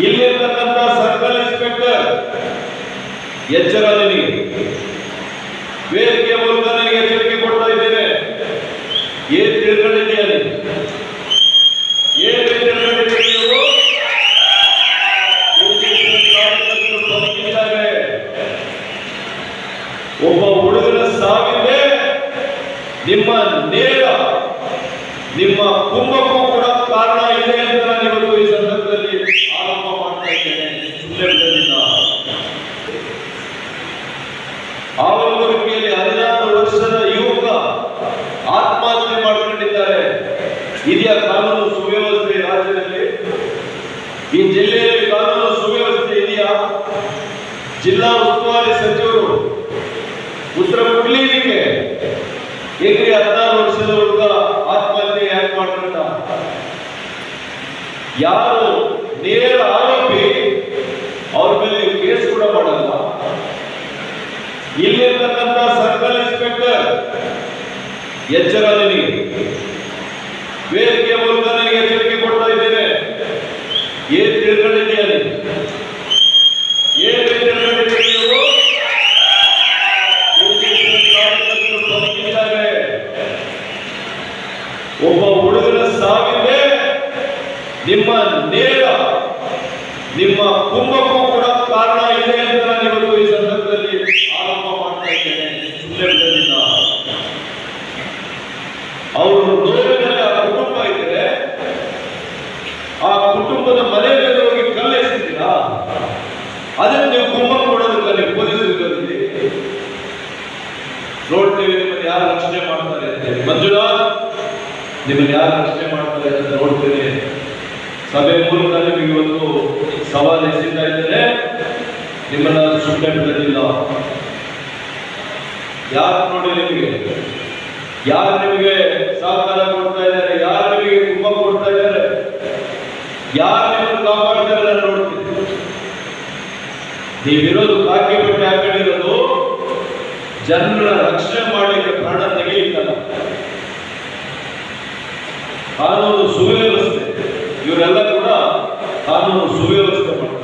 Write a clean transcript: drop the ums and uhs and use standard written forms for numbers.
ಇಲ್ಲಿರ್ತಕ್ಕಂಥ circle inspector ಎಚ್ಚರ ನಿನಗೆ, ವೇದಿಕೆ ಮೂಲಕ ನನಗೆ ಎಚ್ಚರಿಕೆ ಕೊಡ್ತಾ ಇದ್ದೇನೆ. ಏನ್ ತಿಳ್ಕೊಂಡಿದ್ದೀಯ ನೀನು? ಏನ್ ತಿಳ್ಕೊಂಡಿದ್ದೀರಿ ನೀವು? ಬದುಕಿದ್ದಾರೆ. ಒಬ್ಬ ಹುಡುಗನ ಸಾವಿದೆ ನಿಮ್ಮ ನೇರ, ನಿಮ್ಮ ಕುಂಭಕ್ಕೂ ಕೂಡ ಕಾರಣ ಇದೆ ಅಂತ ನಾನು ಇವತ್ತು ಈ ಸಂದರ್ಭದಲ್ಲಿ ಆರೋಪ ಮಾಡ್ತಾ ಇದ್ದೇನೆ. ಸುಮ್ಮನೆ ಬಿಡಲಿಲ್ಲ. ಆವಲಗುರಿಕೆಯಲ್ಲಿ 16 ವರ್ಷದ ಯುವಕ ಆತ್ಮಹತ್ಯೆ ಮಾಡಿಕೊಂಡಿದ್ದಾರೆ. ಇದೆಯಾ ಕಾನೂನು ಸುವ್ಯವಸ್ಥೆ ರಾಜ್ಯದಲ್ಲಿ? ಈ ಜಿಲ್ಲೆಯಲ್ಲಿ ಕಾನೂನು ಸುವ್ಯವಸ್ಥೆ ಇದೆಯಾ? ಜಿಲ್ಲಾ ಉಸ್ತುವಾರಿ ಸಚಿವರು ಉತ್ತರ ಕೊಡ್ಲಿ ಇದಕ್ಕೆ. ಏಕೆ 16 ವರ್ಷದ ಹುಡುಗ ಆತ್ಮಹತ್ಯೆ ಯಾಕೆ ಮಾಡ್ಕೊಂಡ? ಯಾರು ನೇರ ಆರೋಪಿ ಅವ್ರ ಮೇಲೆ ಕೇಸ್ ಕೂಡ ಮಾಡಲ್ಲ. ಇಲ್ಲಿರ್ತಕ್ಕಂಥ ಸರ್ಕಲ್ ಇನ್ಸ್ಪೆಕ್ಟರ್ ಎಚ್ಚರ ನಿನಗೆ, ವೇದಿಕೆ ಮೂಲಕ ನನಗೆ ಎಚ್ಚರಿಕೆ ಕೊಡ್ತಾ ಇದ್ದೇನೆ. ಏನ್ ತಿಳ್ಕೊಂಡಿದ್ದೀಯ ನೀನು? ಏನ್ ತಿಳ್ಕೊಂಡಿದ್ದೀರಿ ನೀವು? ಬದುಕಿದ್ದಾರೆ. ಒಬ್ಬ ಹುಡುಗನ ಸಾವಿದೆ ನಿಮ್ಮ ನೇರ, ನಿಮ್ಮ ಕುಂಭಕ್ಕೂ ಕೂಡ ಕಾರಣ ಇದೆ ಅಂತ ನಾನು ಇವತ್ತು ಈ ಸಂದರ್ಭದಲ್ಲಿ ಆರೋಪ ಮಾಡ್ತಾ ಇದ್ದೇನೆ. ಸುಮ್ಮನೆ ಬಿಡಲಿಲ್ಲ. ಅವರು ನೋವಿನಲ್ಲಿ ಆ ಕುಟುಂಬ ಇದ್ರೆ ಆ ಕುಟುಂಬದ ಮನೆ ಮೇಲೆ ಹೋಗಿ ಕಲ್ಲೆಸಿದ್ದೀರಾ? ಅದನ್ನು ನೀವು ಕುಂಭ ಕೊಡೋದಕ್ಕೆ ನೀವು ಪೊಲೀಸರಿಗೆ ನೋಡ್ತೇವೆ. ನಿಮ್ಮನ್ನು ಯಾರು ರಕ್ಷಣೆ ಮಾಡ್ತಾರೆ ಅಂತ. ಮಂಜುನಾಥ್, ನಿಮ್ಮನ್ನು ಯಾರು ರಕ್ಷಣೆ ಮಾಡ್ತಾರೆ ಅಂತ ನೋಡ್ತೇನೆ. ಸಭೆ ಮೂಲಕ ನಿಮಗೆ ಇವತ್ತು ಸವಾಲು ಎಸೀತಾ ಇದ್ದೇನೆ. ನಿಮ್ಮನ್ನ ಸುಮ್ಮನೆ ಬಿಡಲಿಲ್ಲ. ಯಾರು ನೋಡಿ ನಿಮಗೆ, ಯಾರು ನಿಮಗೆ ಸಹಕಾರ ಕೊಡ್ತಾ ಇದ್ದಾರೆ, ಯಾರು ನಿಮಗೆ ಕುಂಭ ಕೊಡ್ತಾ ಇದ್ದಾರೆ, ಯಾರು ನಿಮ್ಮನ್ನು ಕಾಪಾಡ್ತಾರೆ ನಾನು ನೋಡ್ತೀನಿ. ನೀವಿರೋದು ಕಾಕಿ ಬಟ್ಟೆ ಹಾಕೊಂಡಿರೋದು ಜನರ ರಕ್ಷಣೆ ಮಾಡಲಿಕ್ಕೆ, ಪ್ರಾಣ ತೆಗೆಯಲಿಕ್ಕಲ್ಲ. ಕಾನೂನು ಸುವ್ಯವಸ್ಥೆ, ಇವರೆಲ್ಲ ಕೂಡ ಕಾನೂನು ಸುವ್ಯವಸ್ಥೆ ಮಾಡ್ತಾರೆ.